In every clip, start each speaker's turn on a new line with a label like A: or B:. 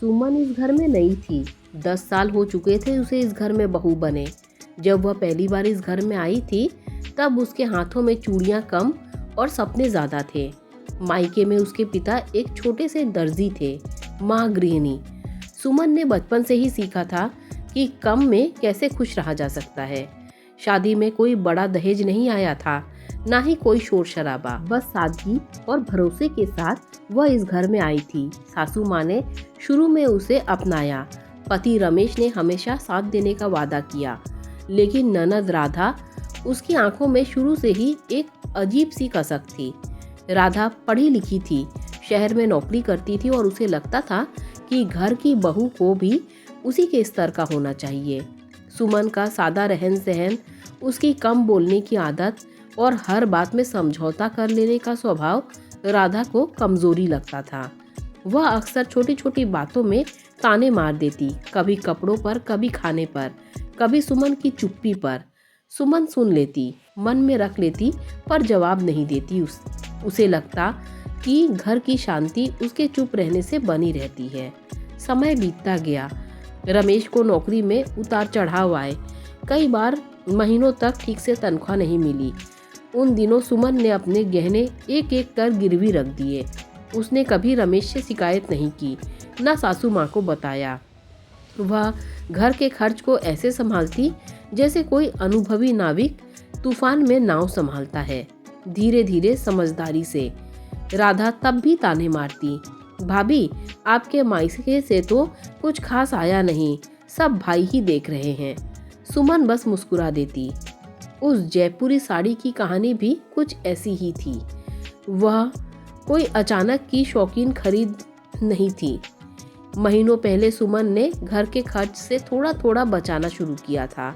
A: सुमन इस घर में नई थी। 10 साल हो चुके थे उसे इस घर में बहू बने। जब वह पहली बार इस घर में आई थी तब उसके हाथों में चूड़ियां कम और सपने ज्यादा थे। मायके में उसके पिता एक छोटे से दर्जी थे, माँ गृहिणी। सुमन ने बचपन से ही सीखा था कि कम में कैसे खुश रहा जा सकता है। शादी में कोई बड़ा दहेज नहीं आया था, ना ही कोई शोर शराबा। बस सादगी और भरोसे के साथ वह इस घर में आई थी। सासू माँ ने शुरू में उसे अपनाया। पति रमेश ने हमेशा साथ देने का वादा किया, लेकिन ननद राधा, उसकी आंखों में शुरू से ही एक अजीब सी कसक थी। राधा पढ़ी लिखी थी, शहर में नौकरी करती थी और उसे लगता था कि घर की बहू को भी उसी के स्तर का होना चाहिए। सुमन का सादा रहन सहन, उसकी कम बोलने की आदत और हर बात में समझौता कर लेने का स्वभाव राधा को कमजोरी लगता था। वह अक्सर छोटी छोटी बातों में ताने मार देती, कभी कपड़ों पर, कभी खाने पर, कभी सुमन की चुप्पी पर। सुमन सुन लेती, मन में रख लेती, पर जवाब नहीं देती। उसे लगता कि घर की शांति उसके चुप रहने से बनी रहती है। समय बीतता गया। रमेश को नौकरी में उतार चढ़ाव आए। कई बार महीनों तक ठीक से तनख्वाह नहीं मिली। उन दिनों सुमन ने अपने गहने एक एक कर गिरवी रख दिए। उसने कभी रमेश से शिकायत नहीं की, न सासू माँ को बताया। वह घर के खर्च को ऐसे संभालती जैसे कोई अनुभवी नाविक तूफान में नाव संभालता है, धीरे धीरे, समझदारी से। राधा तब भी ताने मारती, भाभी आपके मायके से तो कुछ खास आया नहीं, सब भाई ही देख रहे हैं। सुमन बस मुस्कुरा देती। उस जयपुरी साड़ी की कहानी भी कुछ ऐसी ही थी। वह कोई अचानक की शौकीन खरीद नहीं थी। महीनों पहले सुमन ने घर के खर्च से थोड़ा थोड़ा बचाना शुरू किया था।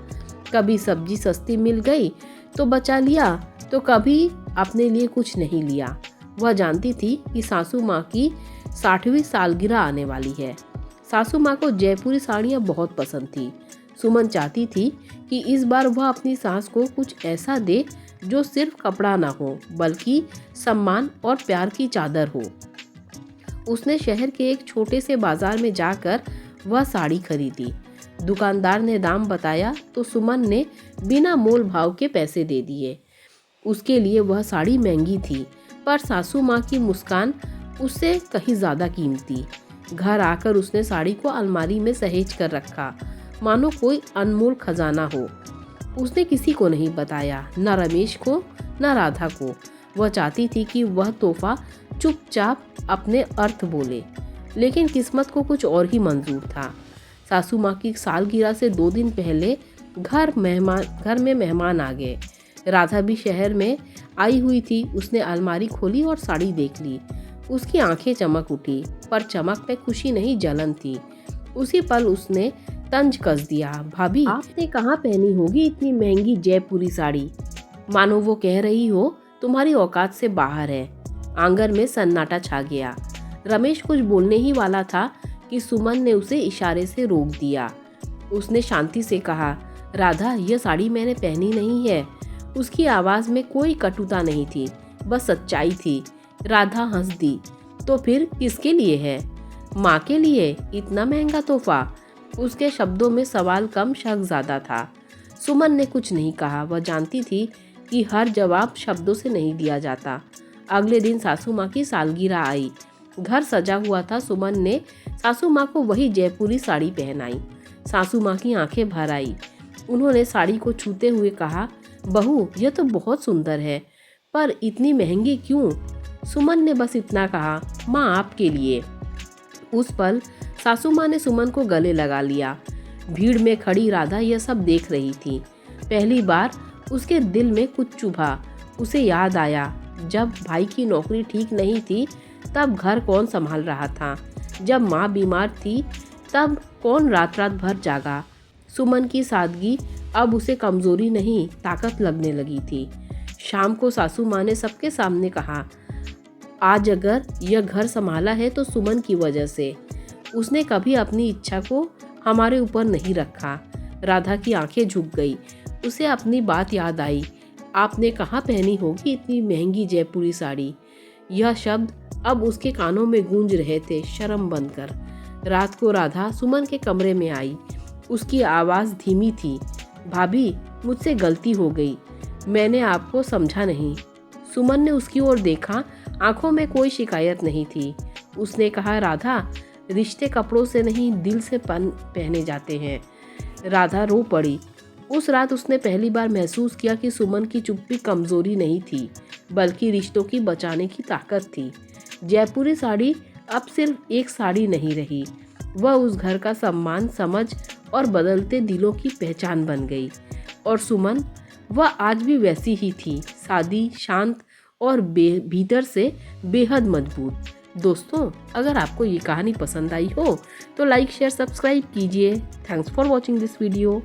A: कभी सब्जी सस्ती मिल गई तो बचा लिया, तो कभी अपने लिए कुछ नहीं लिया। वह जानती थी कि सासू माँ की 60वीं सालगिरह आने वाली है। सासू माँ को जयपुरी साड़ियाँ बहुत पसंद थी। सुमन चाहती थी कि इस बार वह अपनी सास को कुछ ऐसा दे जो सिर्फ कपड़ा ना हो, बल्कि सम्मान और प्यार की चादर हो। उसने शहर के एक छोटे से बाजार में जाकर वह साड़ी खरीदी। दुकानदार ने दाम बताया तो सुमन ने बिना मोल भाव के पैसे दे दिए। उसके लिए वह साड़ी महंगी थी, पर सासू माँ की मुस्कान उससे कहीं ज्यादा कीमती। घर आकर उसने साड़ी को अलमारी में सहेज कर रखा, मानो कोई अनमोल खजाना हो। उसने किसी को नहीं बताया, न रमेश को, न राधा को। वह चाहती थी कि वह तोहफा चुपचाप अपने अर्थ बोले, लेकिन किस्मत को कुछ और ही मंजूर था। सासू माँ की सालगिरह से 2 दिन पहले घर में मेहमान आ गए। राधा भी शहर में आई हुई थी। उसने अलमारी खोली और साड़ी देख ली। उसकी आंखें चमक उठी, पर चमक में खुशी नहीं, जलन थी। उसी पल उसने तंज कस दिया, भाभी आपने कहाँ पहनी होगी इतनी महंगी जयपुरी साड़ी? मानो वो कह रही हो तुम्हारी औकात से बाहर है। आंगन में सन्नाटा छा गया। रमेश कुछ बोलने ही वाला था कि सुमन ने उसे इशारे से रोक दिया। उसने शांति से कहा, राधा यह साड़ी मैंने पहनी नहीं है। उसकी आवाज में कोई कटुता नहीं थी, बस सच्चाई थी। राधा हंस दी। तो फिर किसके लिए है? माँ के लिए? इतना महंगा तोहफा? उसके शब्दों में सवाल कम, शक ज्यादा था। सुमन ने कुछ नहीं कहा। वह जानती थी कि हर जवाब शब्दों से नहीं दिया जाता। अगले दिन सासू माँ की सालगिरह आई। घर सजा हुआ था। सुमन ने सासू माँ को वही जयपुरी साड़ी पहनाई। सासू माँ की आंखें भर आई। उन्होंने साड़ी को छूते हुए कहा, बहू यह तो बहुत सुंदर है, पर इतनी महंगी क्यों? सुमन ने बस इतना कहा, माँ आपके लिए। उस पल सासू माँ ने सुमन को गले लगा लिया। भीड़ में खड़ी राधा यह सब देख रही थी। पहली बार उसके दिल में कुछ चुभा। उसे याद आया, जब भाई की नौकरी ठीक नहीं थी तब घर कौन संभाल रहा था? जब माँ बीमार थी तब कौन रात रात भर जागा? सुमन की सादगी अब उसे कमजोरी नहीं, ताकत लगने लगी थी। शाम को सासू माँ ने सबके सामने कहा, आज अगर यह घर संभाला है तो सुमन की वजह से। उसने कभी अपनी इच्छा को हमारे ऊपर नहीं रखा। राधा की आंखें झुक गई। उसे अपनी बात याद आई, आपने कहाँ पहनी होगी इतनी महंगी जयपुरी साड़ी? यह शब्द अब उसके कानों में गूंज रहे थे, शर्म बनकर। रात को राधा सुमन के कमरे में आई। उसकी आवाज़ धीमी थी। भाभी, मुझसे गलती हो गई, मैंने आपको समझा नहीं। सुमन ने उसकी ओर देखा, आंखों में कोई शिकायत नहीं थी। उसने कहा, राधा, रिश्ते कपड़ों से नहीं दिल से पहने जाते हैं। राधा रो पड़ी। उस रात उसने पहली बार महसूस किया कि सुमन की चुप्पी कमजोरी नहीं थी, बल्कि रिश्तों की बचाने की ताकत थी। जयपुरी साड़ी अब सिर्फ एक साड़ी नहीं रही, वह उस घर का सम्मान, समझ और बदलते दिलों की पहचान बन गई। और सुमन, वह आज भी वैसी ही थी, सादी, शांत और भीतर से बेहद मजबूत। दोस्तों, अगर आपको ये कहानी पसंद आई हो तो लाइक, शेयर, सब्सक्राइब कीजिए। Thanks for watching this video.